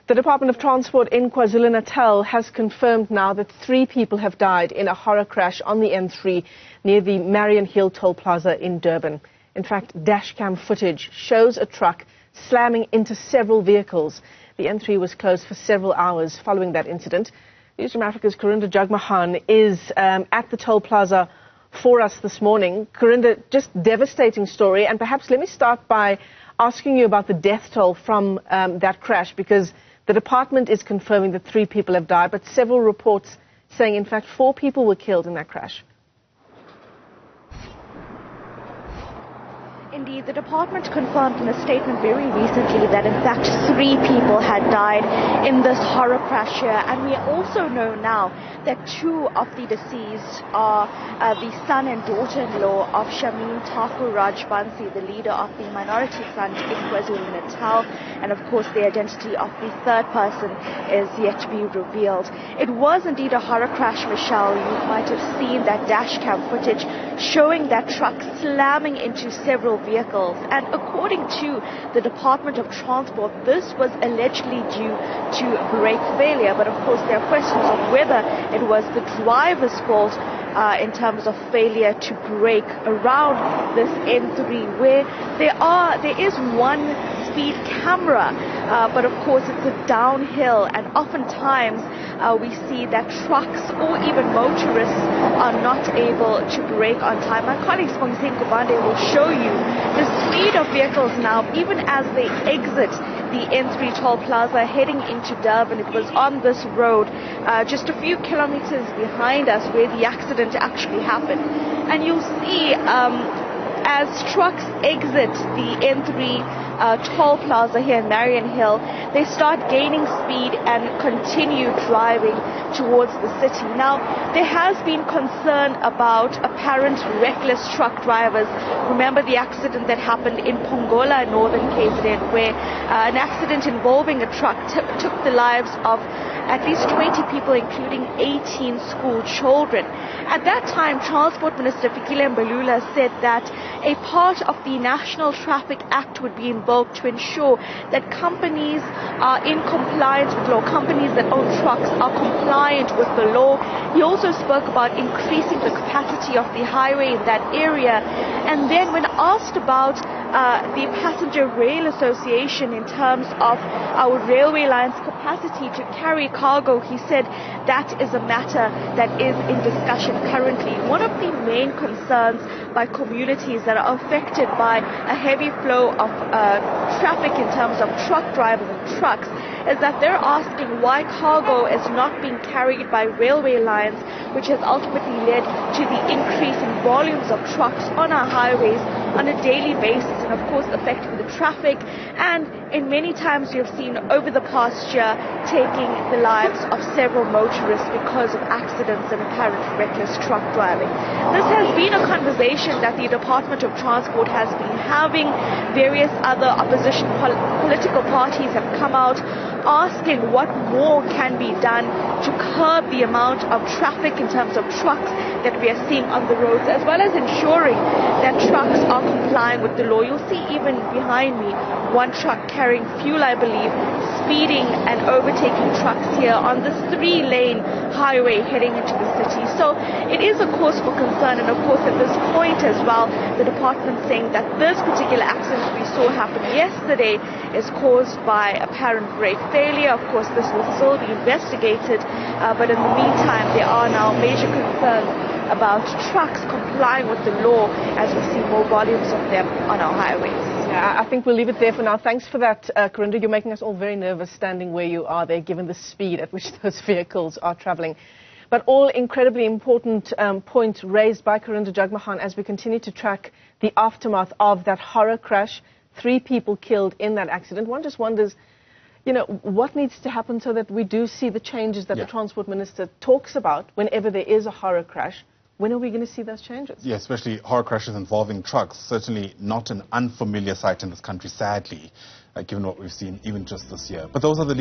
The Department of Transport in KwaZulu-Natal has confirmed now that 3 people have died in a horror crash on the N3 near the Marianhill Toll Plaza in Durban. In fact, dashcam footage shows a truck slamming into several vehicles. The N3 was closed for several hours following that incident. Newzroom Afrika's Karinda Jagmohan is at the toll plaza for us this morning. Karinda, just devastating story, and perhaps let me start by asking you about the death toll from that crash, because the department is confirming that 3 people have died, but several reports saying, in fact, 4 people were killed in that crash. Indeed, the department confirmed in a statement very recently that, in fact, 3 people had died in this horror crash here. And we also know now that 2 of the deceased are the son and daughter-in-law of Shamin Thakur Rajbansi, the leader of the Minority Front in KwaZulu-Natal. And, of course, the identity of the 3rd person is yet to be revealed. It was indeed a horror crash, Michelle. You might have seen that dashcam footage showing that truck slamming into several vehicles, and according to the Department of Transport, this was allegedly due to brake failure. But of course, there are questions of whether it was the driver's fault in terms of failure to brake around this N3, where there is one speed camera, but of course it's a downhill, and oftentimes we see that trucks or even motorists are not able to brake on time. My colleague will show you the speed of vehicles now, even as they exit the N3 Toll Plaza heading into Durban. It was on this road just a few kilometers behind us where the accident actually happened. And you'll see as trucks exit the N3 Toll Plaza here in Marianhill, they start gaining speed and continue driving towards the city. Now, there has been concern about apparent reckless truck drivers. Remember the accident that happened in Pongola, northern KZN, where an accident involving a truck took the lives of at least 20 people, including 18 school children. At that time, Transport Minister Fikile Mbalula said that a part of the National Traffic Act would be invoked to ensure that companies are in compliance with law, companies that own trucks are compliant with the law. He also spoke about increasing the capacity of the highway in that area. And then when asked about the Passenger Rail Association in terms of our railway line's capacity to carry cargo, he said that is a matter that is in discussion currently. One of the main concerns by communities that are affected by a heavy flow of traffic in terms of truck drivers and trucks is that they're asking why cargo is not being carried by railway lines, which has ultimately led to the increase in volumes of trucks on our highways on a daily basis, and of course affecting the traffic, and in many times you've seen over the past year taking the lives of several motorists because of accidents and apparent reckless truck driving. This has been a conversation that the Department of Transport has been having. Various other opposition political parties have come out asking what more can be done to curb the amount of traffic in terms of trucks that we are seeing on the roads, as well as ensuring that trucks are complying with the law. You'll see even behind me one truck carrying fuel, I believe, speeding and overtaking trucks here on this 3-lane highway heading into the city. So it is a cause for concern, and of course at this point as well, the department saying that this particular accident we saw happen yesterday is caused by apparent brake failure. Of course, this will still be investigated, but in the meantime, there are now major concerns about trucks complying with the law as we see more volumes of them on our highways. Yeah, I think we'll leave it there for now. Thanks for that, Karinda. You're making us all very nervous standing where you are there, given the speed at which those vehicles are traveling. But all incredibly important points raised by Karinda Jagmohan as we continue to track the aftermath of that horror crash. 3 people killed in that accident. One just wonders, you know, what needs to happen so that we do see the changes that the Transport Minister talks about whenever there is a horror crash. When are we going to see those changes? Yeah, especially horror crashes involving trucks. Certainly not an unfamiliar sight in this country, sadly, given what we've seen even just this year. But those are the